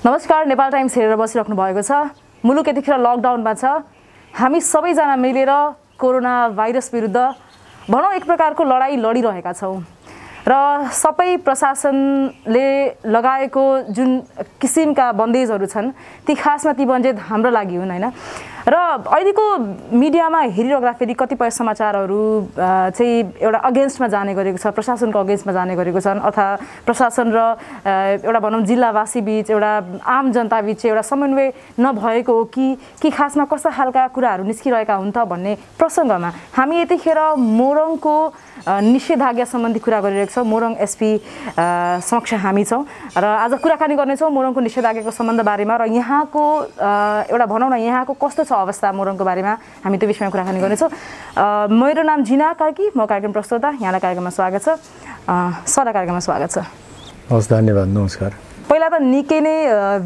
नमस्कार, नेपाल टाइम्स हेरेर बसिराख्नु भएको छ। मुलुक यतिखेर लकडाउनमा छ। हामी सबैजना मिलेर कोरोना भाइरस विरुद्ध भनौँ एक प्रकारको लडाई लडिरहेका छौँ र सबै प्रशासनले लगाएको जुन किसिमका बन्देजहरू छन् ती खासमा ती बन्देज हाम्रो लागि हुन् हैन। र अहिलेको मिडियामा हेरिराख्दाखेरि कतिपय समाचारहरू चाहिँ एउटा अगेन्स्टमा जाने गरेको छ, प्रशासनको अगेन्स्टमा जाने गरेको छन्, अर्थात् प्रशासन र एउटा भनौँ जिल्लावासी बीच एउटा आम जनता बीच एउटा समन्वय नभएको हो कि खासमा कस्ता खालका कुराहरू निस्किरहेका हुन् त भन्ने प्रसङ्गमा हामी यतिखेर मोरङको निषेधाज्ञा सम्बन्धी कुरा गरिरहेको छौँ। मोरङ एसपी समक्ष हामी छौँ र आज कुराकानी गर्नेछौँ मोरङको निषेधाज्ञाको सम्बन्ध बारेमा र यहाँको एउटा भनौँ न यहाँको कस्तो छ अवस्था मोरङको बारेमा हामी त्यो विषयमा कुराकानी गर्नेछौँ। मेरो नाम जिना कार्की, म कार्यक्रम प्रस्तोता। यहाँलाई कार्यक्रममा स्वागत छ। सर कार्यक्रममा स्वागत छ। हस्, धन्यवाद, नमस्कार। पहिला त निकै नै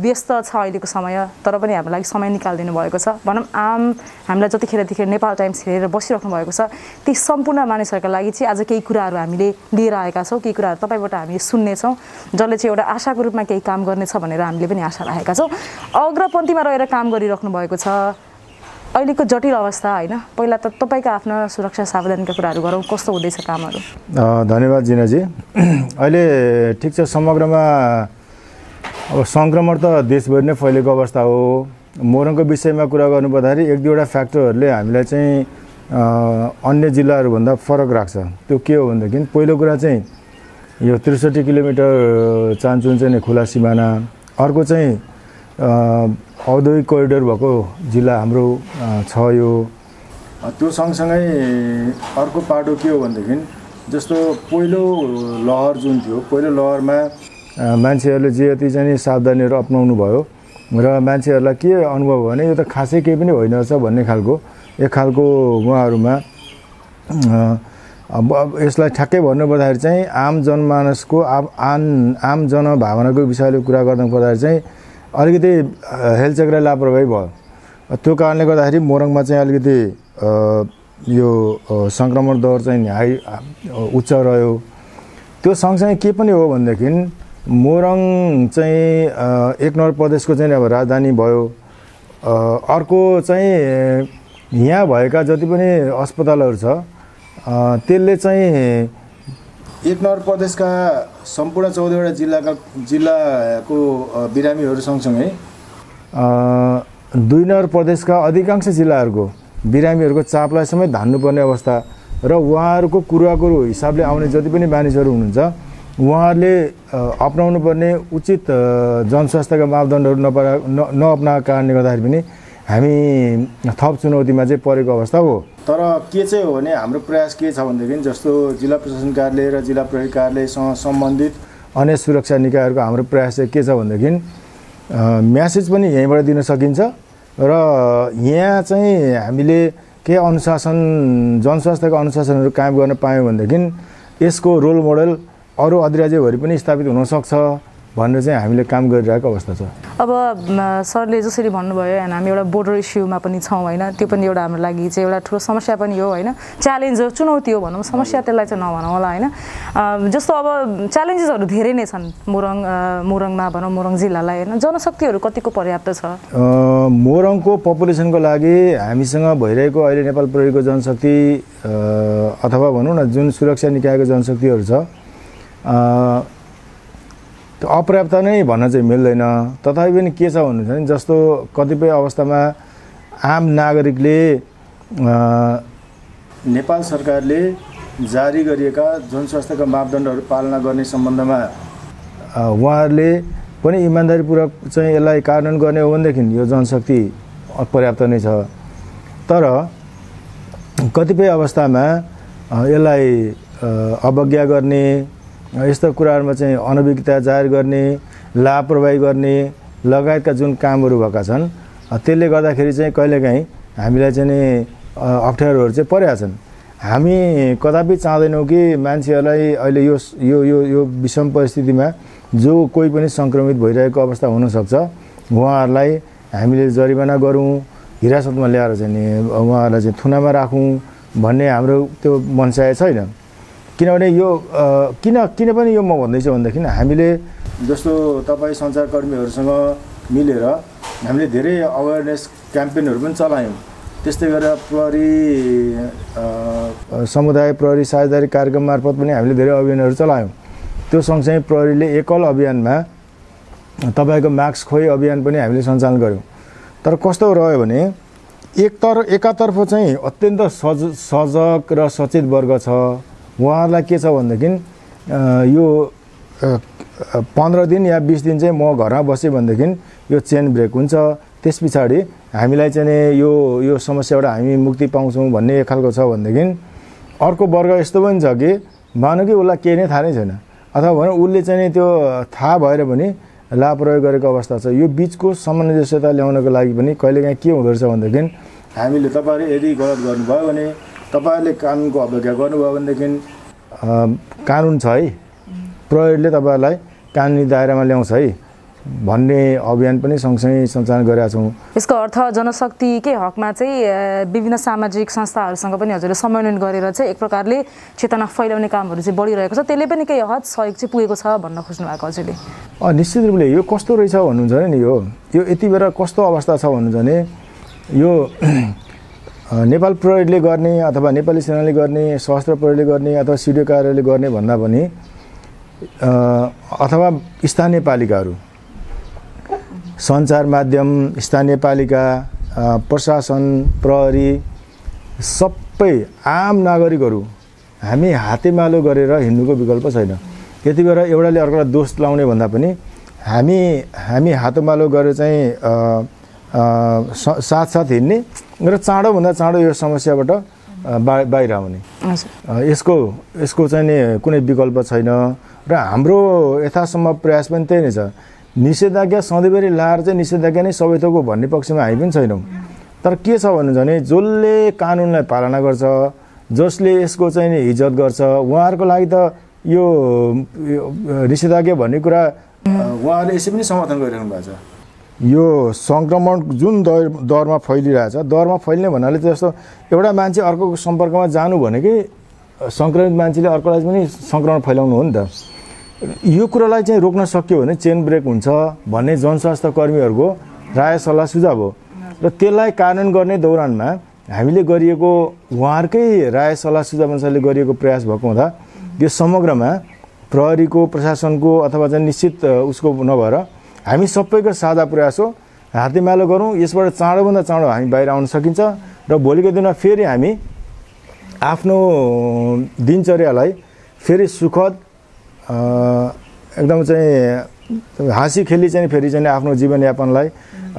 व्यस्त छ अहिलेको समय, तर पनि हाम्रो लागि समय निकालिदिनु भएको छ। भनौँ हामीलाई जतिखेर नेपाल टाइम्स हेरेर बसिराख्नु भएको छ ती सम्पूर्ण मानिसहरूका लागि चाहिँ आज केही कुराहरू हामीले लिएर आएका छौँ, केही कुराहरू तपाईँबाट हामीले सुन्नेछौँ, जसले चाहिँ एउटा आशाको रूपमा केही काम गर्नेछ भनेर हामीले पनि आशा राखेका छौँ। अग्रपन्थीमा रहेर काम गरिराख्नु भएको छ। अहिलेको जटिल अवस्था होइन, पहिला त तपाईँको आफ्नो सुरक्षा सावधानीका कुराहरू गरौँ, कस्तो हुँदैछ कामहरू? धन्यवाद जिनाजी। अहिले ठिक छ, समग्रमा अब सङ्क्रमण त देशभरि नै फैलेको अवस्था हो। मोरङको विषयमा कुरा गर्नुपर्दाखेरि एक दुईवटा फ्याक्टरहरूले हामीलाई चाहिँ अन्य जिल्लाहरूभन्दा फरक राख्छ। त्यो के हो भनेदेखि पहिलो कुरा चाहिँ यो 63 किलोमिटर चान्चुन चाहिँ खुला सिमाना, अर्को चाहिँ औद्योगिक कोरिडोर भएको जिल्ला हाम्रो छ यो। त्यो सँगसँगै अर्को पाटो के हो भनेदेखि जस्तो पहिलो लहर जुन थियो, पहिलो लहरमा मान्छेहरूले जे यति चाहिँ सावधानीहरू अपनाउनु भयो र मान्छेहरूलाई के अनुभव भयो भने यो त खासै केही पनि होइन रहेछ भन्ने खालको एक खालको उहाँहरूमा यसलाई ठ्याक्कै भन्नुपर्दाखेरि चाहिँ आम जनमानसको आम जनभावनाको विषयले कुरा गर्नुपर्दाखेरि चाहिँ अलिकति हेलचक्रा लापरवाही भयो। त्यो कारणले गर्दाखेरि मोरङमा चाहिँ अलिकति यो सङ्क्रमण दर चाहिँ उच्च रह्यो। त्यो सँगसँगै के पनि हो भनेदेखि मोरङ चाहिँ एक नम्बर प्रदेशको चाहिँ अब राजधानी भयो। अर्को चाहिँ यहाँ भएका जति पनि अस्पतालहरू छ त्यसले चाहिँ एक नम्बर प्रदेशका सम्पूर्ण 14वटा जिल्लाको बिरामीहरू सँगसँगै 2 नम्बर प्रदेशका अधिकांश जिल्लाहरूको बिरामीहरूको चापलाई समेत धान्नुपर्ने अवस्था र उहाँहरूको कुराको हिसाबले आउने जति पनि मानिसहरू हुनुहुन्छ उहाँहरूले अपनाउनु पर्ने उचित जनस्वास्थ्यका मापदण्डहरू नअपनाएको कारणले गर्दाखेरि पनि हामी थप चुनौतीमा चाहिँ परेको अवस्था हो। तर के चाहिँ हो भने हाम्रो प्रयास के छ भनेदेखि जस्तो जिल्ला प्रशासन कार्यालय र जिल्ला प्रहरी कार्यालयसँग सम्बन्धित अन्य सुरक्षा निकायहरूको हाम्रो प्रयास चाहिँ के छ भनेदेखि म्यासेज पनि यहीँबाट दिन सकिन्छ र यहाँ चाहिँ हामीले केही अनुशासन जनस्वास्थ्यको अनुशासनहरू कायम गर्न पायौँ भनेदेखि यसको रोल मोडल अरू अधिराज्यभरि पनि स्थापित हुनसक्छ भनेर चाहिँ हामीले काम गरिरहेको अवस्था छ। अब सरले जसरी भन्नुभयो होइन, हामी एउटा बोर्डर इस्युमा पनि छौँ होइन, त्यो पनि एउटा हाम्रो लागि चाहिँ एउटा ठुलो समस्या पनि हो होइन, च्यालेन्ज हो, चुनौती हो भनौँ, समस्या त्यसलाई चाहिँ नभनौँ होला होइन। जस्तो अब च्यालेन्जेसहरू धेरै नै छन् मोरङमा भनौँ, मोरङ जिल्लालाई होइन, जनशक्तिहरू कतिको पर्याप्त छ? मोरङको पपुलेसनको लागि हामीसँग भइरहेको अहिले नेपाल प्रहरीको जनशक्ति अथवा भनौँ न जुन सुरक्षा निकायको जनशक्तिहरू छ त्यो अपर्याप्त नै भन्न चाहिँ मिल्दैन। तथापि पनि के छ भन्नुहुन्छ भने जस्तो कतिपय अवस्थामा आम नागरिकले नेपाल सरकारले जारी गरिएका जनस्वास्थ्यका मापदण्डहरू पालना गर्ने सम्बन्धमा उहाँहरूले पनि इमान्दारीपूर्वक चाहिँ यसलाई कार्यान्वयन गर्ने हो भनेदेखि यो जनशक्ति पर्याप्त नै छ। तर कतिपय अवस्थामा यसलाई अवज्ञा गर्ने, यस्तो कुराहरूमा चाहिँ अनभिज्ञता जाहेर गर्ने, लापरवाही गर्ने लगायतका जुन कामहरू भएका छन् त्यसले गर्दाखेरि चाहिँ कहिलेकाहीँ हामीलाई चाहिँ नि अप्ठ्यारोहरू चाहिँ परेका छन्। हामी कदापि चाहँदैनौँ कि मान्छेहरूलाई अहिले यो यो यो यो विषम परिस्थितिमा जो कोही पनि सङ्क्रमित भइरहेको अवस्था हुनसक्छ उहाँहरूलाई हामीले जरिवाना गरौँ, हिरासतमा ल्याएर चाहिँ नि उहाँहरूलाई चाहिँ थुनामा राखौँ भन्ने हाम्रो त्यो मनसाय छैन। किनभने यो किन पनि यो म भन्दैछु भनेदेखि हामीले जस्तो तपाईँ सञ्चारकर्मीहरूसँग मिलेर हामीले धेरै अवेरनेस क्याम्पेनहरू पनि चलायौँ। त्यस्तै गरेर प्रहरी समुदाय प्रहरी साझेदारी कार्यक्रम मार्फत पनि हामीले धेरै अभियानहरू चलायौँ। त्यो सँगसँगै प्रहरीले एकल अभियानमा तपाईँको मास्क खोइ अभियान पनि हामीले सञ्चालन गऱ्यौँ। तर कस्तो रह्यो भने एकातर्फ चाहिँ अत्यन्त सजग र सचेत वर्ग छ। उहाँहरूलाई के छ भनेदेखि यो 15 दिन या 20 दिन चाहिँ म घरमा बसेँ भनेदेखि यो चेन ब्रेक हुन्छ। त्यस पछाडि हामीलाई चाहिँ यो समस्याबाट हामी मुक्ति पाउँछौँ भन्ने एक खालको छ भनेदेखि अर्को वर्ग यस्तो पनि छ कि मानौँ कि उसलाई केही नै थाहा नै छैन अथवा भने उसले चाहिँ त्यो थाहा भएर पनि लापरवाही गरेको अवस्था छ। यो बिचको सामञ्जस्यता ल्याउनको लागि पनि कहिलेकाहीँ के हुँदो रहेछ भनेदेखि हामीले तपाईँहरूले यदि गलत गर्नुभयो भने तपाईँहरूले कानुनको अवज्ञा गर्नुभयो भनेदेखि कानुन छ है, प्रहरीले तपाईँहरूलाई कानुनी दायरामा ल्याउँछ है भन्ने अभियान पनि सँगसँगै सञ्चालन गरेका छौँ। यसको अर्थ जनशक्तिकै हकमा चाहिँ विभिन्न सामाजिक संस्थाहरूसँग पनि हजुरले समन्वय गरेर चाहिँ एक प्रकारले चेतना फैलाउने कामहरू चाहिँ बढिरहेको छ। त्यसले पनि केही हद सहयोग चाहिँ पुगेको छ भन्न खोज्नु भएको हजुरले? निश्चित रूपले यो कस्तो रहेछ भन्नुहुन्छ भने नि यो यति बेला कस्तो अवस्था छ भन्नुहुन्छ भने यो नेपाल प्रहरीले गर्ने अथवा नेपाली सेनाले गर्ने, सशस्त्र प्रहरीले गर्ने अथवा सिडिओ कार्यालयले गर्ने भन्दा पनि अथवा स्थानीय पालिकाहरू, सञ्चार माध्यम, स्थानीय पालिका, प्रशासन, प्रहरी सबै आम नागरिकहरू हामी हातेमालो गरेर हिँड्नुको विकल्प छैन। यति बेला एउटाले अर्कोलाई दोष लाउने भन्दा पनि हामी हातेमालो गरेर चाहिँ साथ हिँड्ने र चाँडोभन्दा चाँडो यो समस्याबाट बाहिर आउने, यसको चाहिँ नि कुनै विकल्प छैन। र हाम्रो यथासम्भव प्रयास पनि त्यही नै छ। निषेधाज्ञा सधैँभरि लाएर चाहिँ निषेधाज्ञा नै सबै थोक भन्ने पक्षमा हामी पनि छैनौँ। तर के छ भन्नुहुन्छ भने जसले कानुनलाई पालना गर्छ, जसले यसको चाहिँ नि इज्जत गर्छ, उहाँहरूको लागि त यो निषेधाज्ञा भन्ने कुरा उहाँहरूले यसै पनि समर्थन गरिराख्नु भएको छ। यो सङ्क्रमण जुन दरमा फैलिरहेछ, दरमा फैलिने भन्नाले जस्तो एउटा मान्छे अर्को सम्पर्कमा जानु भनेकै सङ्क्रमित मान्छेले अर्कोलाई पनि सङ्क्रमण फैलाउनु हो नि त। यो कुरालाई चाहिँ रोक्न सक्यो भने चेन ब्रेक हुन्छ भन्ने जनस्वास्थ्य कर्मीहरूको राय सल्लाह सुझाव हो। र त्यसलाई कार्यान्वयन गर्ने दौरानमा हामीले गरिएको उहाँहरूकै राय सल्लाह सुझाव अनुसारले गरिएको प्रयास भएको हुँदा यो समग्रमा प्रहरीको, प्रशासनको अथवा चाहिँ निश्चित उसको नभएर हामी सबैको साझा प्रयास हो। हातेमालो गरौँ, यसबाट चाँडोभन्दा चाँडो हामी बाहिर आउन सकिन्छ र भोलिको दिनमा फेरि हामी आफ्नो दिनचर्यालाई फेरि सुखद एकदम चाहिँ हाँसी खेली चाहिँ फेरि चाहिँ आफ्नो जीवनयापनलाई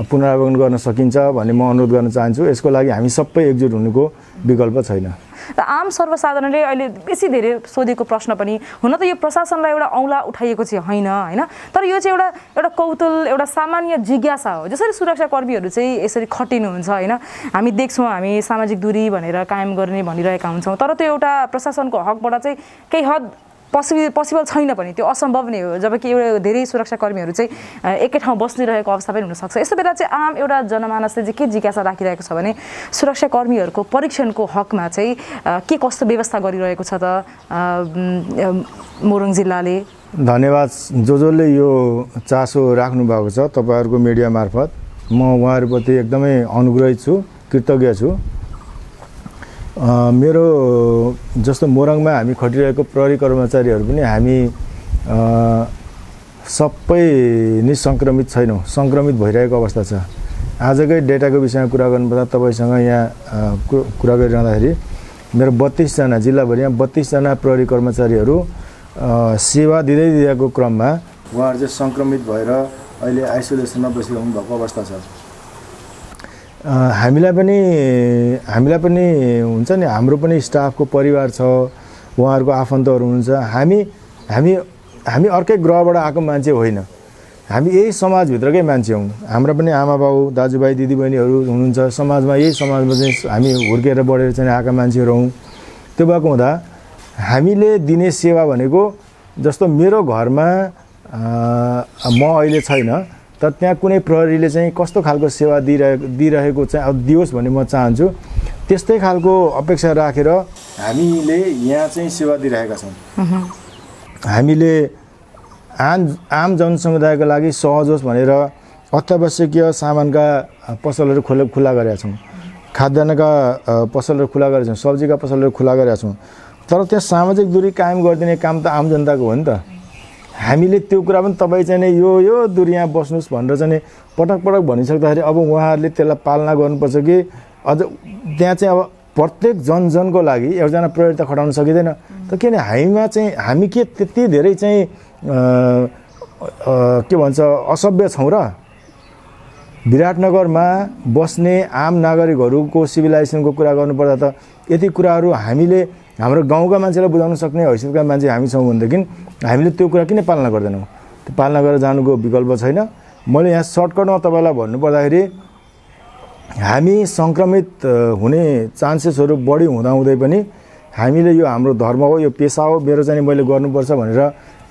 पुनरावलोकन गर्न सकिन्छ भन्ने म अनुरोध गर्न चाहन्छु। यसको लागि हामी सबै एकजुट हुनुको विकल्प छैन। र आम सर्वसाधारणले अहिले बेसी धेरै सोधेको प्रश्न पनि हुन त यो प्रशासनलाई एउटा औँला उठाइएको चाहिँ होइन, तर यो चाहिँ एउटा कौतुल, एउटा सामान्य जिज्ञासा हो। जसरी सुरक्षाकर्मीहरू चाहिँ यसरी खटिनुहुन्छ होइन, हामी देख्छौँ, हामी सामाजिक दूरी भनेर कायम गर्ने भनिरहेका हुन्छौँ, तर त्यो एउटा प्रशासनको हकबाट चाहिँ केही हद पोसिबल छैन पनि, त्यो असम्भव नै हो। जबकि एउटा धेरै सुरक्षाकर्मीहरू चाहिँ एकै ठाउँ बसिरहेको अवस्था पनि हुनसक्छ। यस्तो बेला चाहिँ आम एउटा जनमानसले चाहिँ के जिज्ञासा राखिरहेको छ भने सुरक्षाकर्मीहरूको परीक्षणको हकमा चाहिँ के कस्तो व्यवस्था गरिरहेको छ त मोरङ जिल्लाले? धन्यवाद। जसले यो चासो राख्नु भएको छ तपाईँहरूको मिडिया मार्फत, म उहाँहरूप्रति एकदमै अनुग्रहित छु, कृतज्ञ छु। मेरो जस्तो मोरङमा हामी खटिरहेको प्रहरी कर्मचारीहरू पनि हामी सबै निसङ्क्रमित छैनौँ, सङ्क्रमित भइरहेको अवस्था छ। आजकै डेटाको विषयमा कुरा गर्नुपर्दा तपाईँसँग यहाँ कुरा गरिरहँदाखेरि मेरो 32 जना जिल्लाभरिमा 32 जना प्रहरी कर्मचारीहरू सेवा दिँदैको क्रममा उहाँहरू चाहिँ सङ्क्रमित भएर अहिले आइसोलेसनमा बसिरहनु भएको अवस्था छ। हामीलाई पनि हुन्छ नि, हाम्रो पनि स्टाफको परिवार छ, उहाँहरूको आफन्तहरू हुनुहुन्छ। हामी अर्कै ग्रहबाट आएको मान्छे होइन, हामी यही समाजभित्रकै मान्छे हौँ। हाम्रो पनि आमा बाउ, दाजुभाइ, दिदीबहिनीहरू हुनुहुन्छ समाजमा, यही समाजमा चाहिँ हामी हुर्केर बढेर चाहिँ आएका मान्छेहरू हौँ। त्यो भएको हुँदा हामीले दिने सेवा भनेको जस्तो मेरो घरमा म अहिले छैन, तर त्यहाँ कुनै प्रहरीले चाहिँ कस्तो खालको सेवा दिइरहेको चाहिँ अब दियोस् भन्ने म चाहन्छु। त्यस्तै खालको अपेक्षा राखेर हामीले यहाँ चाहिँ सेवा दिइरहेका छौँ। हामीले आम जनसमुदायको लागि सहज होस् भनेर अत्यावश्यकीय सामानका पसलहरू खुला गरेका छौँ, खाद्यान्नका पसलहरू खुला गरेका छौँ, सब्जीका पसलहरू खुला गरेका छौँ। तर त्यहाँ सामाजिक दूरी कायम गरिदिने काम त आम जनताको हो नि त। हामीले त्यो कुरा पनि तपाईँ चाहिँ यो दूरी यहाँ बस्नुहोस् भनेर चाहिँ पटक पटक भनिसक्दाखेरि अब उहाँहरूले त्यसलाई पालना गर्नुपर्छ कि अझ त्यहाँ चाहिँ अब प्रत्येक जनजनको लागि एकजना प्रहरी त खटाउन सकिँदैन त। किन हामी के त्यति धेरै चाहिँ के भन्छ असभ्य छौँ र? विराटनगरमा बस्ने आम नागरिकहरूको सिभिलाइजेसनको कुरा गर्नुपर्दा त यति कुराहरू हामीले हाम्रो गाउँका मान्छेलाई बुझाउन सक्ने हैसियतका मान्छे हामी छौँ भनेदेखि हामीले त्यो कुरा किन पालना गर्दैनौँ? त्यो पालना गरेर जानुको विकल्प छैन। मैले यहाँ सर्टकटमा तपाईँलाई भन्नुपर्दाखेरि हामी सङ्क्रमित हुने चान्सेसहरू बढी हुँदाहुँदै पनि हामीले यो हाम्रो धर्म हो, यो पेसा हो, मेरो चाहिँ मैले गर्नुपर्छ भनेर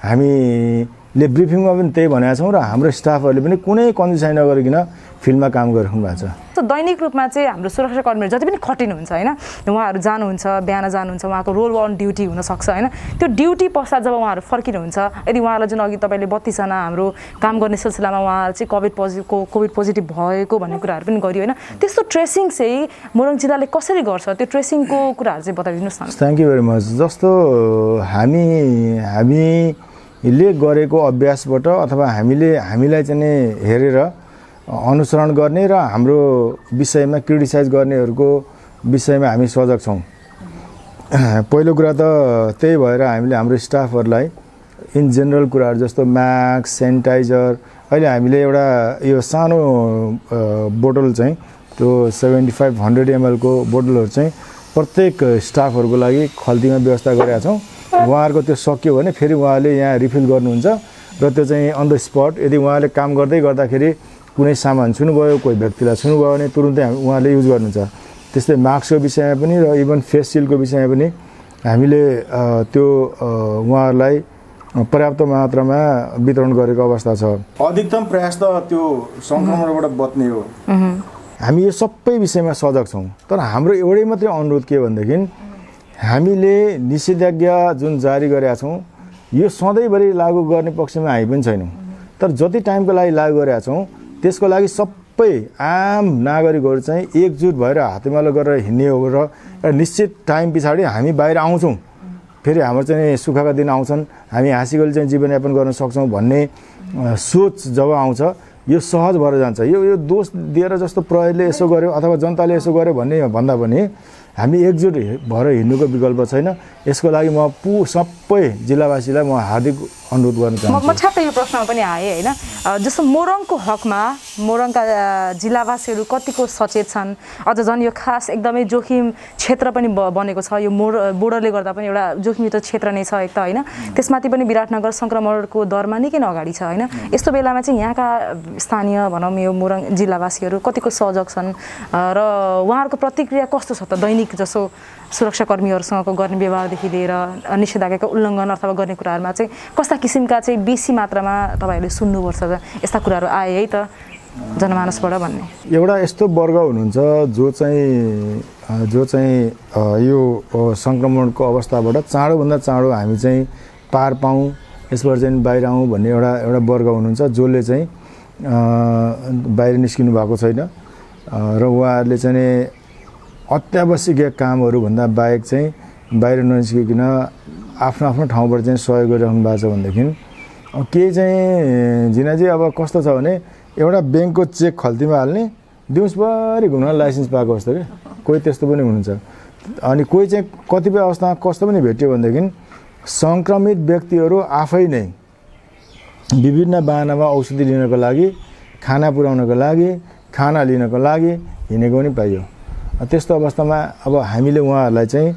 हामीले ब्रिफिङमा पनि त्यही भनेका छौँ र हाम्रो स्टाफहरूले पनि कुनै कन्जुसाइ नगरिकन फिल्डमा काम गरिराख्नु भएको छ। दैनिक रूपमा चाहिँ हाम्रो सुरक्षाकर्मीहरू जति पनि खटिनुहुन्छ होइन, उहाँहरू जानुहुन्छ, बिहान जानुहुन्छ, उहाँको रोल अन ड्युटी हुनसक्छ होइन। त्यो ड्युटी पश्चात जब उहाँहरू फर्किनुहुन्छ, यदि उहाँलाई जुन अघि तपाईँले 32जना हाम्रो काम गर्ने सिलसिलामा उहाँहरू चाहिँ कोभिड पोजिटिभ भएको भन्ने कुराहरू पनि गरियो होइन, त्यस्तो ट्रेसिङ चाहिँ मोरङ जिल्लाले कसरी गर्छ? त्यो ट्रेसिङको कुराहरू चाहिँ बताइदिनुहोस् न। Thank you very much. जस्तो हामीले गरेको अभ्यासबाट अथवा हामीलाई चाहिँ हेरेर अनुसरण गर्ने र हाम्रो विषयमा क्रिटिसाइज गर्नेहरूको विषयमा हामी सजग छौँ। पहिलो कुरा त त्यही भएर हामीले हाम्रो स्टाफहरूलाई इन जेनरल कुराहरू जस्तो मास्क, सेनिटाइजर, अहिले हामीले एउटा यो सानो बोतल चाहिँ त्यो 7500 ml को बोतलहरू चाहिँ प्रत्येक स्टाफहरूको लागि खल्तीमा व्यवस्था गरेका छौँ। उहाँहरूको त्यो सक्यो भने फेरि उहाँले यहाँ रिफिल गर्नुहुन्छ र त्यो चाहिँ अन द स्पट यदि उहाँले काम गर्दाखेरि कुनै सामान छुनुभयो, कोही व्यक्तिलाई छुनुभयो भने तुरुन्तै उहाँले युज गर्नुहुन्छ। त्यस्तै मास्कको विषयमा पनि र इभन फेस सिल्डको विषयमा पनि हामीले त्यो उहाँहरूलाई पर्याप्त मात्रामा वितरण गरेको अवस्था छ। अधिकतम प्रयास त त्यो सङ्क्रमणबाट बच्ने हो। हामी यो सबै विषयमा सजग छौँ। तर हाम्रो एउटै मात्रै अनुरोध के भनेदेखि हामीले निषेधाज्ञा जुन जारी गरेका छौँ यो सधैँभरि लागू गर्ने पक्षमा हामी पनि छैनौँ। तर जति टाइमको लागि लागू गरेका छौँ त्यसको लागि सबै आम नागरिकहरू चाहिँ एकजुट भएर हातेमालो गरेर हिँड्ने हो र निश्चित टाइम पछाडि हामी बाहिर आउँछौँ, फेरि हाम्रो चाहिँ सुखका दिन आउँछन्, हामी हाँसीगोली चाहिँ जीवनयापन गर्न सक्छौँ भन्ने सोच जब आउँछ यो सहज भएर जान्छ। यो दोष दिएर जस्तो प्रहरीले यसो गर्यो अथवा जनताले यसो गर्यो भन्दा पनि हामी एकजुट भएर हिँड्नुको विकल्प छैन। यसको लागि म सबै जिल्लावासीलाई म हार्दिक अनुरोध गर्न चाहन्छु। म ठ्याक्कै यो प्रश्नमा पनि आएँ होइन, जस्तो मोरङको हकमा मोरङका जिल्लावासीहरू कतिको सचेत छन्? अझ झन् यो खास एकदमै जोखिम क्षेत्र पनि बनेको छ, यो बोर्डरले गर्दा पनि एउटा जोखिमयुक्त क्षेत्र नै छ एक त होइन। त्यसमाथि पनि विराटनगर सङ्क्रमणको दरमा निकै अगाडि छ होइन। यस्तो बेलामा चाहिँ यहाँका स्थानीय भनौँ यो मोरङ जिल्लावासीहरू कतिको सजग छन् र उहाँहरूको प्रतिक्रिया कस्तो छ त? दैनिक जसो सुरक्षाकर्मीहरूसँगको गर्ने व्यवहारदेखि लिएर निषेधाज्ञाको उल्लङ्घन अथवा गर्ने कुराहरूमा चाहिँ कस्ता किसिमका चाहिँ बेसी मात्रामा तपाईँहरूले सुन्नुपर्छ यस्ता कुराहरू आए है त जनमानसबाट भन्ने? एउटा यस्तो वर्ग हुनुहुन्छ जो चाहिँ यो सङ्क्रमणको अवस्थाबाट चाँडोभन्दा चाँडो हामी चाहिँ पार पाऊँ, यसबाट चाहिँ बाहिर आउँ भन्ने एउटा वर्ग हुनुहुन्छ जसले चाहिँ बाहिर निस्किनु भएको छैन र उहाँहरूले चाहिँ अत्यावश्यकीय कामहरूभन्दा बाहेक चाहिँ बाहिर ननिस्किकन आफ्नो ठाउँबाट चाहिँ सहयोग गरिराख्नु भएको छ भनेदेखि केही चाहिँ झिनाजी अब कस्तो छ भने एउटा ब्याङ्कको चेक खल्तीमा हाल्ने दिउँसभरि घुम्न लाइसेन्स पाएको जस्तो क्या, कोही त्यस्तो पनि हुनुहुन्छ। अनि कोही चाहिँ कतिपय अवस्थामा कस्तो पनि भेट्यो भनेदेखि सङ्क्रमित व्यक्तिहरू आफै नै विभिन्न बाहनामा औषधि लिनको लागि, खाना पुर्याउनको लागि, खाना लिनको लागि हिँडेको पनि पाइयो। त्यस्तो अवस्थामा अब हामीले उहाँहरूलाई चाहिँ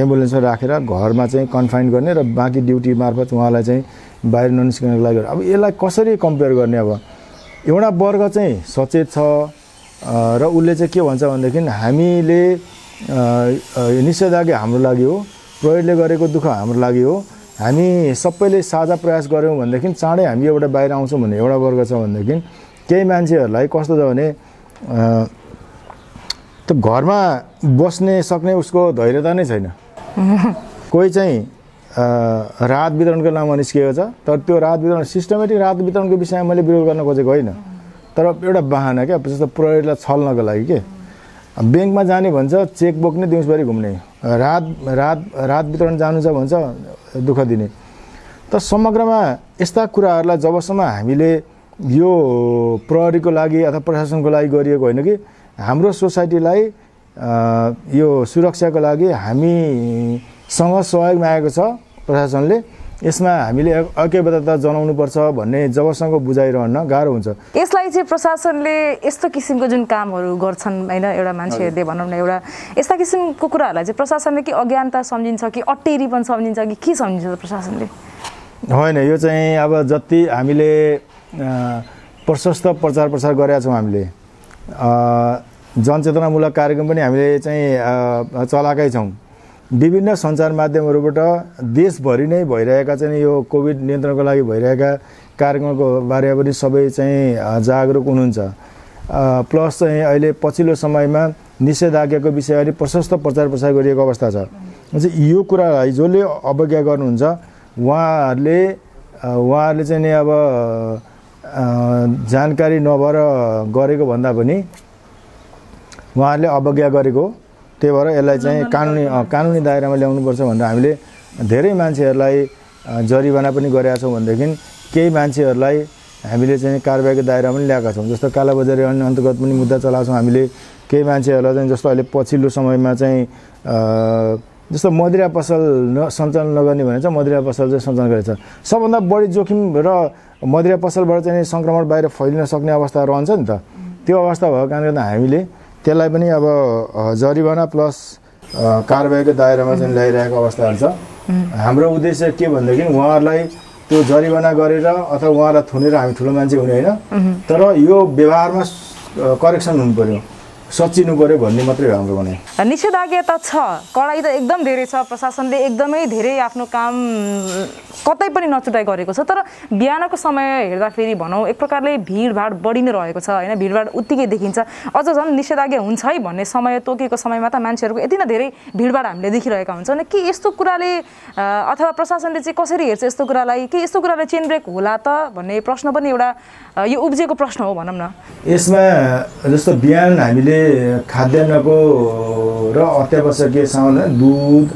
एम्बुलेन्समा राखेर घरमा चाहिँ कन्फाइन गर्ने र बाँकी ड्युटी मार्फत उहाँलाई चाहिँ बाहिर ननिस्किनको लागि अब यसलाई कसरी कम्पेयर गर्ने? अब एउटा वर्ग चाहिँ सचेत छ र उसले चाहिँ के भन्छ भनेदेखि हामीले निषेधाज्ञा हाम्रो लागि हो, प्रहरीले गरेको दुःख हाम्रो लागि हो, हामी सबैले साझा प्रयास गऱ्यौँ भनेदेखि चाँडै हामी एउटा बाहिर आउँछौँ भन्ने एउटा वर्ग छ भनेदेखि केही मान्छेहरूलाई कस्तो छ भने त घरमा बस्ने सक्ने उसको धैर्यता नै छैन। कोही चाहिँ राहत वितरणको नाममा निस्किएको छ। तर त्यो राहत वितरण सिस्टमेटिक राहत वितरणको विषयमा मैले विरोध गर्न खोजेको होइन, तर एउटा बाहना क्या, जस्तो प्रहरीलाई छल्नको लागि के ब्याङ्कमा जाने भन्छ चेक बोक्ने दिउँसभरि घुम्ने, राहत वितरण जानु छ भन्छ दुःख दिने। त समग्रमा यस्ता कुराहरूलाई जबसम्म हामीले यो प्रहरीको लागि अथवा प्रशासनको लागि गरिएको होइन कि हाम्रो सोसाइटीलाई यो सुरक्षाको लागि हामीसँग सहयोग मागेको छ प्रशासनले, यसमा हामीले ऐक्यबद्धता जनाउनुपर्छ भन्ने जबसम्म बुझाइरहन गाह्रो हुन्छ। यसलाई चाहिँ प्रशासनले यस्तो किसिमको जुन कामहरू गर्छन् होइन, एउटा मान्छेहरूले भनौँ न एउटा यस्ता किसिमको कुराहरूलाई चाहिँ प्रशासनले कि अज्ञानता सम्झिन्छ कि अटेरी पनि सम्झिन्छ कि के सम्झिन्छ प्रशासनले? होइन, यो चाहिँ अब जति हामीले प्रशस्त प्रचार प्रसार गरेका छौँ, हामीले जनचेतनामूलक कार्यक्रम पनि हामीले चाहिँ चलाएकै छौँ। विभिन्न सञ्चार माध्यमहरूबाट देशभरि नै भइरहेका चाहिँ यो कोभिड नियन्त्रणको लागि भइरहेका कार्यक्रमको बारेमा पनि सबै चाहिँ जागरुक हुनुहुन्छ। प्लस चाहिँ अहिले पछिल्लो समयमा निषेधाज्ञाको विषयमा पनि प्रशस्त प्रचार प्रसार गरिएको अवस्था छ। यो कुरालाई जसले अवज्ञा गर्नुहुन्छ उहाँहरूले चाहिँ नि अब जानकारी नभएर गरेको भन्दा पनि उहाँहरूले अवज्ञा गरेको, त्यही भएर यसलाई चाहिँ कानुनी दायरामा ल्याउनुपर्छ भनेर हामीले धेरै मान्छेहरूलाई जरिवाना पनि गरेका छौँ। भनेदेखि केही मान्छेहरूलाई हामीले चाहिँ कारबाहीको दायरामा पनि ल्याएका छौँ। जस्तो कालाबजारी अन्तर्गत पनि मुद्दा चलाएको छौँ हामीले। केही मान्छेहरूलाई चाहिँ जस्तो अहिले पछिल्लो समयमा चाहिँ जस्तो मदिरा पसल सञ्चालन नगर्ने भने चाहिँ मदिरा पसल चाहिँ सञ्चालन गरेको छ। सबभन्दा बढी जोखिम र मदिरा पसलबाट चाहिँ सङ्क्रमण बाहिर फैलिन सक्ने अवस्था रहन्छ नि त। त्यो अवस्था भएको कारणले गर्दा हामीले त्यसलाई पनि अब जरिवाना प्लस कारबाहीको दायरामा चाहिँ ल्याइरहेको अवस्थाहरू छ। हाम्रो उद्देश्य के भनेदेखि उहाँहरूलाई त्यो जरिवाना गरेर अथवा उहाँलाई थुनेर हामी ठुलो मान्छे हुने होइन, तर यो व्यवहारमा करेक्सन हुनु पर्यो, सचिनु पर्यो भन्ने मात्रै हो हाम्रो भनाइ। निषेधाज्ञा त छ, कडाइ त एकदम धेरै छ, प्रशासनले एकदमै धेरै आफ्नो काम कतै पनि नचुटाइ गरेको छ। तर बिहानको समय हेर्दाखेरि भनौँ एक प्रकारले भिडभाड बढी नै रहेको छ होइन, भिडभाड उत्तिकै देखिन्छ। अझ झन् निषेधाज्ञा हुन्छ है भन्ने समय तोकेको समयमा त मान्छेहरूको यति नै धेरै भिडभाड हामीले देखिरहेका हुन्छौँ। के यस्तो कुराले अथवा प्रशासनले चाहिँ कसरी हेर्छ यस्तो कुरालाई, के यस्तो कुराले चेन ब्रेक होला त भन्ने प्रश्न पनि एउटा यो उब्जिएको प्रश्न हो भनौँ न। यसमा जस्तो बिहान हामीले खाद्यान्नको र अत्यावश्यकीय सामान दुध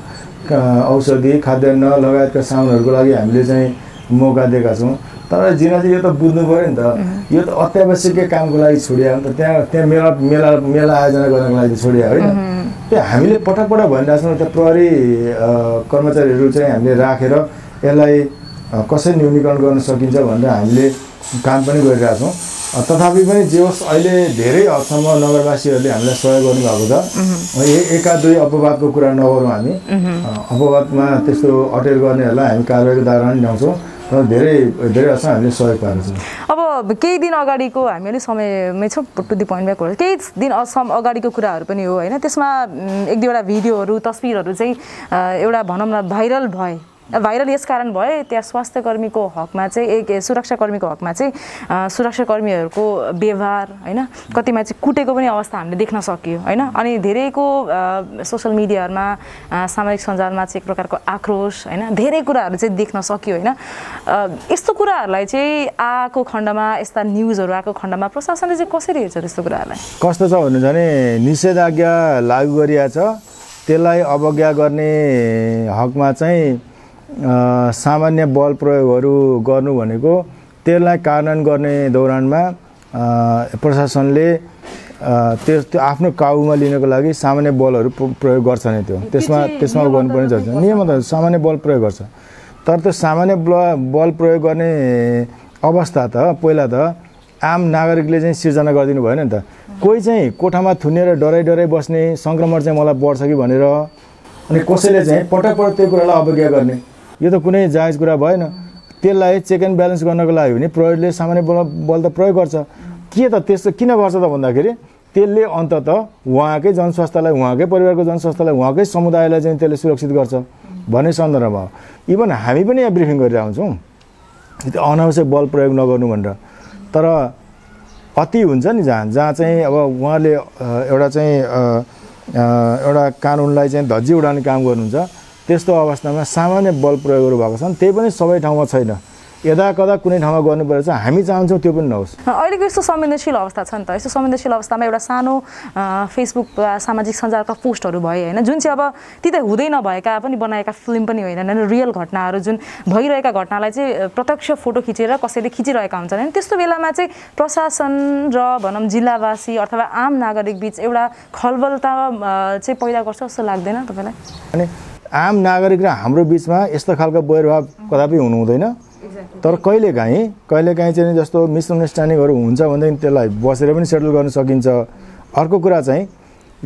औषधि खाद्यान्न लगायतका सामानहरूको लागि हामीले चाहिँ मौका दिएका छौँ। तर जिनाजी यो त बुझ्नु पऱ्यो नि त, यो त अत्यावश्यकीय कामको लागि छोडिया नि त, त्यहाँ मेला आयोजना गर्नको लागि छोडिया होइन। त्यो हामीले पटक भनिरहेको छौँ। त्यो प्रहरी कर्मचारीहरू चाहिँ हामीले राखेर यसलाई कसरी न्यूनीकरण गर्न सकिन्छ भनेर हामीले काम पनि गरिरहेका छौँ। तथापि पनि जे होस् अहिले धेरै हदसम्म नगरवासीहरूले हामीलाई सहयोग गर्नुभएको छ। एका दुई अपवादको कुरा नगरौँ, हामी अपवादमा त्यस्तो अटेर गर्नेहरूलाई हामी कारबाहीको दायरामा पनि ल्याउँछौँ, तर धेरै हदसम्म हामीले सहयोग पाएको छौँ। अब केही दिन अगाडिको हामी अलिक समयमै छौँ, टु दी पोइन्टमा कुरा, केही दिन अगाडिको कुराहरू पनि हो होइन। त्यसमा एक दुईवटा भिडियोहरू तस्बिरहरू चाहिँ एउटा भनौँ न भाइरल यस कारण भयो त्यहाँ स्वास्थ्यकर्मीको हकमा चाहिँ सुरक्षाकर्मीको हकमा चाहिँ सुरक्षाकर्मीहरूको व्यवहार होइन, कतिमा चाहिँ कुटेको पनि अवस्था हामीले देख्न सकियो होइन। अनि धेरैको सोसल मिडियाहरूमा सामाजिक सञ्जालमा चाहिँ एक प्रकारको आक्रोश होइन, धेरै कुराहरू चाहिँ देख्न सकियो होइन। यस्तो कुराहरूलाई चाहिँ आएको खण्डमा, यस्ता न्युजहरू आएको खण्डमा प्रशासनले चाहिँ कसरी हेर्छ यस्तो कुराहरूलाई? कस्तो छ भन्नु भने निषेधाज्ञा लागू गरिएको छ, त्यसलाई अवज्ञा गर्ने हकमा चाहिँ सामान्य बल प्रयोगहरू गर्नु भनेको त्यसलाई कार्यान्वयन गर्ने दौरानमा प्रशासनले त्यो आफ्नो काबुमा लिनको लागि सामान्य बलहरू प्रयोग गर्छ नै। त्यसमा गर्नुपर्ने जरुरी छ, नियम त सामान्य बल प्रयोग गर्छ। तर त्यो सामान्य बल प्रयोग गर्ने अवस्था त पहिला त आम नागरिकले चाहिँ सिर्जना गरिदिनु भएन नि त। कोही चाहिँ कोठामा थुनेर डराइ बस्ने, सङ्क्रमण चाहिँ मलाई बढ्छ कि भनेर, अनि कसैले चाहिँ पटक त्यो कुरालाई अवज्ञा गर्ने, यो त कुनै जायज कुरा भएन। त्यसलाई चेक एन्ड ब्यालेन्स गर्नको लागि भने प्रहरीले सामान्य बल त प्रयोग गर्छ। के त त्यस्तो किन गर्छ त भन्दाखेरि त्यसले अन्ततः उहाँकै जनस्वास्थ्यलाई, उहाँकै परिवारको जनस्वास्थ्यलाई, उहाँकै समुदायलाई चाहिँ त्यसले सुरक्षित गर्छ भन्ने सन्दर्भमा इभन हामी पनि यहाँ ब्रिफिङ गरिरहेका हुन्छौँ त्यो अनावश्यक बल प्रयोग नगर्नु भनेर। तर अति हुन्छ नि जहाँ चाहिँ अब उहाँले एउटा कानुनलाई चाहिँ धज्जी उडाउने काम गर्नुहुन्छ, त्यस्तो अवस्थामा सामान्य बल प्रयोगहरू भएको छन्, त्यही पनि सबै ठाउँमा छैन। यदा कदा कुनै ठाउँमा गर्नुपर्छ, हामी चाहन्छौँ त्यो पनि नहोस्। अहिलेको यस्तो संवेदनशील अवस्था छ नि त, यस्तो संवेदनशील अवस्थामा एउटा सानो फेसबुक सामाजिक सञ्जालका पोस्टहरू भए होइन, जुन चाहिँ अब ती त हुँदै नभएका पनि बनाएका फिल्म पनि होइन, रियल घटनाहरू जुन भइरहेका घटनालाई चाहिँ प्रत्यक्ष फोटो खिचेर कसैले खिचिरहेका हुन्छन् होइन, त्यस्तो बेलामा चाहिँ प्रशासन र भनौँ जिल्लावासी अथवा आम नागरिक बिच एउटा खलबलता चाहिँ पैदा गर्छ जस्तो लाग्दैन तपाईँलाई? अनि आम नागरिक र हाम्रो बिचमा यस्तो खालको वैरभाव कदापि हुनु हुँदैन। तर कहिलेकाहीँ चाहिँ जस्तो मिसअन्डरस्ट्यान्डिङहरू हुन्छ भनेदेखि त्यसलाई बसेर पनि सेटल गर्न सकिन्छ। अर्को कुरा चाहिँ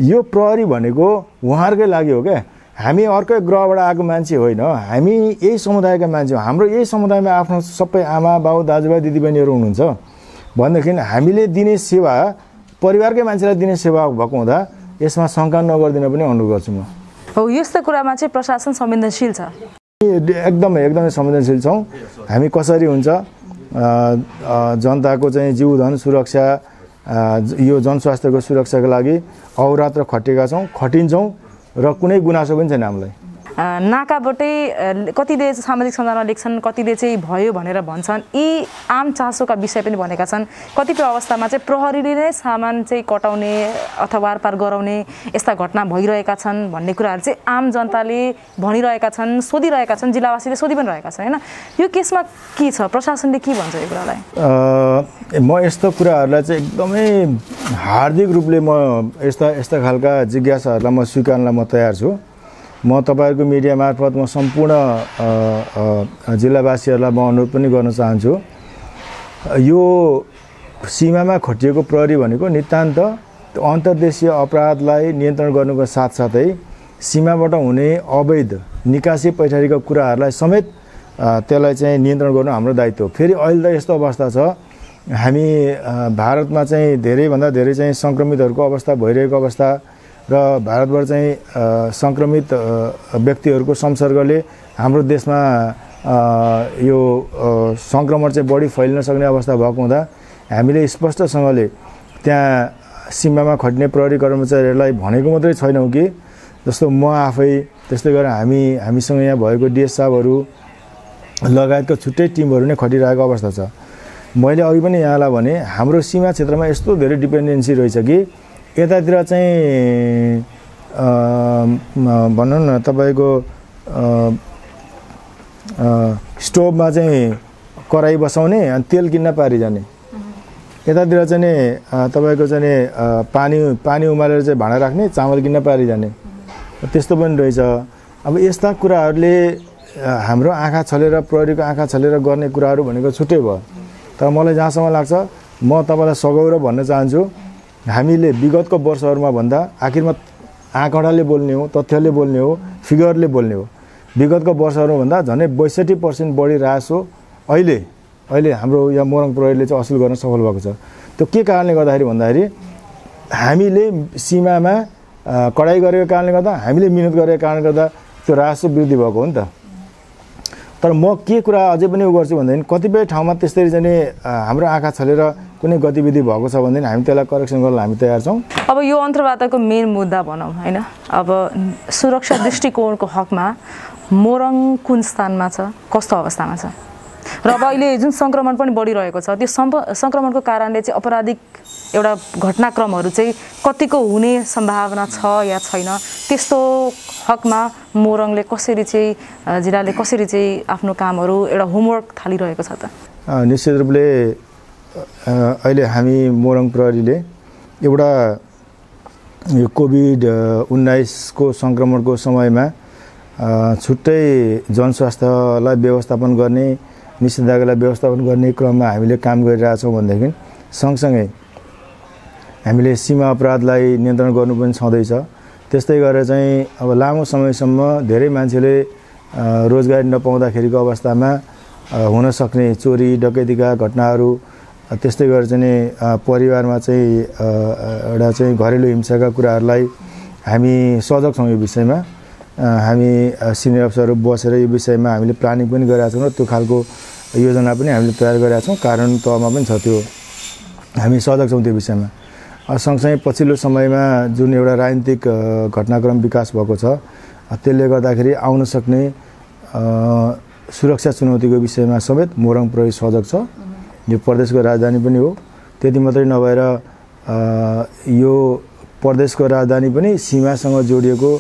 यो प्रहरी भनेको उहाँहरूकै लागि हो क्या, हामी अर्कै ग्रहबाट आएको मान्छे होइन, हामी यही समुदायका मान्छे हो। हाम्रो यही समुदायमा आफ्नो सबै आमा बाउ दाजुभाइ दिदीबहिनीहरू हुनुहुन्छ भनेदेखि हामीले दिने सेवा परिवारकै मान्छेलाई दिने सेवा भएको हुँदा यसमा शङ्का नगरिदिन पनि अनुरोध गर्छु म। हो, यस्तो कुरामा चाहिँ प्रशासन संवेदनशील छ? एकदमै संवेदनशील छौँ हामी। कसरी हुन्छ जनताको चाहिँ जीवधन सुरक्षा, यो जनस्वास्थ्यको सुरक्षाको लागि अहोरात्र खटिन्छौँ र कुनै गुनासो पनि छैन हामीलाई। नाकाबाटै कतिले सामाजिक सञ्जालमा लेख्छन्, कतिले चाहिँ भयो भनेर भन्छन्, यी आम चासोका विषय पनि भनेका छन्। कतिपय अवस्थामा चाहिँ प्रहरीले नै सामान चाहिँ कटाउने अथवा वारपार गराउने यस्ता घटना भइरहेका छन् भन्ने कुराहरू चाहिँ आम जनताले भनिरहेका छन्, सोधिरहेका छन्, जिल्लावासीले सोधि पनि रहेका छन् होइन। यो केसमा के छ, प्रशासनले के भन्छ यो कुरालाई? म यस्तो कुराहरूलाई चाहिँ एकदमै हार्दिक रूपले म यस्ता खालका जिज्ञासाहरूलाई म स्वीकार्नलाई म तयार छु। म तपाईँहरूको मिडिया मार्फत म सम्पूर्ण जिल्लावासीहरूलाई म अनुरोध पनि गर्न चाहन्छु, यो सीमामा खटिएको प्रहरी भनेको नितान्त अन्तर्देशीय अपराधलाई नियन्त्रण गर्नुको साथसाथै सीमाबाट हुने अवैध निकासी पैठारीका कुराहरूलाई समेत त्यसलाई चाहिँ नियन्त्रण गर्नु हाम्रो दायित्व हो। फेरि अहिले त यस्तो अवस्था छ, हामी भारतमा चाहिँ धेरैभन्दा धेरै चाहिँ सङ्क्रमितहरूको अवस्था भइरहेको अवस्था र भारतबाट चाहिँ सङ्क्रमित व्यक्तिहरूको संसर्गले हाम्रो देशमा यो सङ्क्रमण चाहिँ बढी फैलिन सक्ने अवस्था भएको हुँदा हामीले स्पष्टसँगले त्यहाँ सीमामा खट्ने प्रहरी कर्मचारीहरूलाई भनेको मात्रै छैनौँ कि जस्तो म आफै त्यस्तै गरेर हामीसँग यहाँ भएको डिएस साहबहरू लगायतको छुट्टै टिमहरू नै खटिरहेको अवस्था छ। मैले अघि पनि यहाँलाई भने हाम्रो सीमा क्षेत्रमा यस्तो धेरै डिपेन्डेन्सी रहेछ कि यतातिर चाहिँ भनौँ न तपाईँको स्टोभमा चाहिँ कराई बसाउने अनि तेल किन्न पारिजाने, यतातिर चाहिँ नि तपाईँको चाहिँ पानी उमालेर चाहिँ भाँडा राख्ने, चामल किन्न पारिजाने, त्यस्तो पनि रहेछ। अब यस्ता कुराहरूले हाम्रो आँखा छलेर प्रहरीको आँखा छलेर गर्ने कुराहरू भनेको छुट्टै भयो। तर मलाई जहाँसम्म लाग्छ म तपाईँलाई सघाउर भन्न चाहन्छु, हामीले विगतको वर्षहरूमा भन्दा आखिरमा आँकडाले बोल्ने हो, तथ्यले बोल्ने हो, फिगरले बोल्ने हो। विगतको वर्षहरूभन्दा झन्डै 62% बढी राजस्व अहिले हाम्रो यहाँ मोरङ प्रहरीले चाहिँ असुल गर्न सफल भएको छ। त्यो के कारणले गर्दाखेरि भन्दाखेरि हामीले सीमामा कडाइ गरेको कारणले गर्दा, हामीले मिहिनेत गरेको कारणले गर्दा त्यो राजस्व वृद्धि भएको हो नि त। तर म के कुरा अझै पनि गर्छु भनेदेखि कतिपय ठाउँमा त्यसरी चाहिँ हाम्रो आँखा छलेर कुनै गतिविधि भएको छ भनेदेखि हामी त्यसलाई करेक्सन गर्न हामी तयार छौँ। अब यो अन्तर्वार्ताको मेन मुद्दा भनौँ होइन, अब सुरक्षा दृष्टिकोणको हकमा मोरङ कुन स्थानमा छ, कस्तो अवस्थामा छ, र अब अहिले जुन सङ्क्रमण पनि बढिरहेको छ त्यो सङ्क्रमणको कारणले चाहिँ अपराधिक एउटा घटनाक्रमहरू चाहिँ कतिको हुने सम्भावना छ या छैन, त्यस्तो हकमा मोरङले कसरी चाहिँ जिल्लाले कसरी चाहिँ आफ्नो कामहरू एउटा होमवर्क थालिरहेको छ त? निश्चित रूपले अहिले हामी मोरङ प्रहरीले एउटा यो कोभिड-19 को सङ्क्रमणको समयमा छुट्टै जनस्वास्थ्यलाई व्यवस्थापन गर्ने, निषेधाज्ञालाई व्यवस्थापन गर्ने क्रममा हामीले काम गरिरहेछौँ भनेदेखि सँगसँगै हामीले सीमा अपराधलाई नियन्त्रण गर्नु पनि छँदैछ। त्यस्तै गरेर चाहिँ अब लामो समयसम्म धेरै मान्छेले रोजगारी नपाउँदाखेरिको अवस्थामा हुन सक्ने चोरी डकैतीका घटनाहरू, त्यस्तै गरेर चाहिँ परिवारमा चाहिँ एउटा चाहिँ घरेलु हिंसाका कुराहरूलाई हामी सजग छौँ। यो विषयमा हामी सिनियर अफिसरहरू बसेर यो विषयमा हामीले प्लानिङ पनि गरेका छौँ र त्यो खालको योजना पनि हामीले तयार गरेका छौँ। कारण तहमा पनि छ, त्यो हामी सजग छौँ त्यो विषयमा। सँगसँगै पछिल्लो समयमा जुन एउटा राजनीतिक घटनाक्रम विकास भएको छ, त्यसले गर्दाखेरि आउन सक्ने सुरक्षा चुनौतीको विषयमा समेत मोरङ प्रहरी सजग छ। यो प्रदेशको राजधानी पनि हो, त्यति मात्रै नभएर यो प्रदेशको राजधानी पनि सीमासँग जोडिएको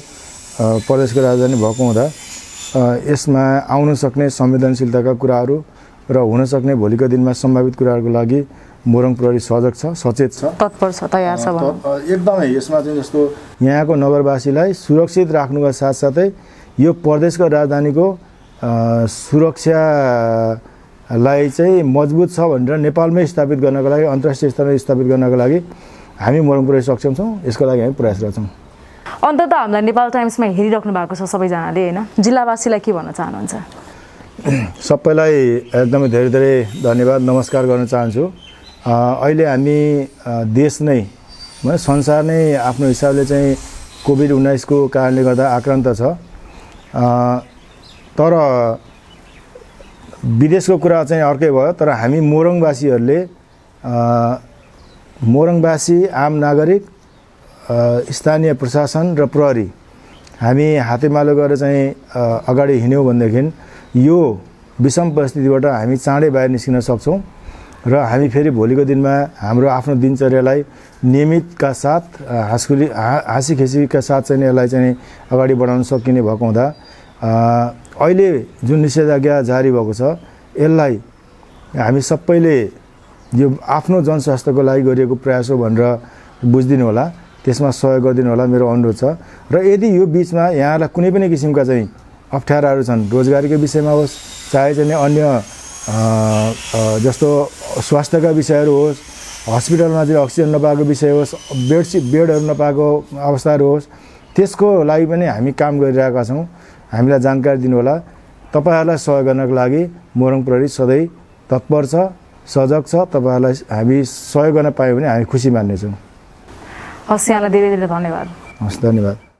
प्रदेशको राजधानी भएको हुँदा यसमा आउन सक्ने संवेदनशीलताका कुराहरू र हुन सक्ने भोलिको दिनमा सम्भावित कुराहरूको लागि मोरङ प्रहरी सजग छ, सचेत छ, तत्पर छ, तयार छ। एकदमै यसमा चाहिँ जस्तो यहाँको नगरवासीलाई सुरक्षित राख्नुका साथसाथै यो प्रदेशको राजधानीको सुरक्षालाई चाहिँ मजबुत छ भनेर नेपालमै स्थापित गर्नको लागि, अन्तर्राष्ट्रिय स्तरमा स्थापित गर्नको लागि हामी मोरङ प्रहरी सक्षम छौँ। यसको लागि हामी प्रयासरत छौँ। अन्ततः हामीलाई नेपाल टाइम्समा हेरिराख्नु भएको छ सबैजनाले होइन, जिल्लावासीलाई के भन्न चाहनुहुन्छ? सबैलाई एकदमै धेरै धेरै धन्यवाद, नमस्कार गर्न चाहन्छु। अहिले हामी देश नै संसार नै आफ्नो हिसाबले चाहिँ कोभिड-19 को कारणले गर्दा आक्रान्त छ। तर विदेशको कुरा चाहिँ अर्कै भयो। तर हामी मोरङवासीहरूले, मोरङवासी आम नागरिक, स्थानीय प्रशासन र प्रहरी हामी हातेमालो गरेर चाहिँ अगाडि हिँड्यौँ भनेदेखि यो विषम परिस्थितिबाट हामी चाँडै बाहिर निस्किन सक्छौँ र हामी फेरि भोलिको दिनमा हाम्रो आफ्नो दिनचर्यालाई नियमितका साथ हाँसी खिसीका साथ चाहिँ यसलाई चाहिँ अगाडि बढाउन सकिने भएको हुँदा अहिले जुन निषेधाज्ञा जारी भएको छ यसलाई हामी सबैले यो आफ्नो जनस्वास्थ्यको लागि गरिएको प्रयास हो भनेर बुझिदिनु होला, त्यसमा सहयोग गरिदिनु होला, मेरो अनुरोध छ। र यदि यो बिचमा यहाँलाई कुनै पनि किसिमका चाहिँ अप्ठ्याराहरू छन्, रोजगारीको विषयमा होस्, चाहे चाहिँ अन्य जस्तो स्वास्थ्यका विषयहरू होस्, हस्पिटलमा चाहिँ अक्सिजन नपाएको विषय होस्, बेडहरू नपाएको अवस्थाहरू होस्, त्यसको लागि पनि हामी काम गरिरहेका छौँ। हामीलाई जानकारी दिनु होला। तपाईहरुलाई सहयोग गर्नको लागि मोरङ प्रहरी सधैँ तत्पर छ, सजग छ। तपाईहरुलाई हामी सहयोग गर्न पायौँ भने हामी खुसी मान्नेछौँ। हस्, यहाँलाई धेरै धेरै धन्यवाद। हस्, धन्यवाद।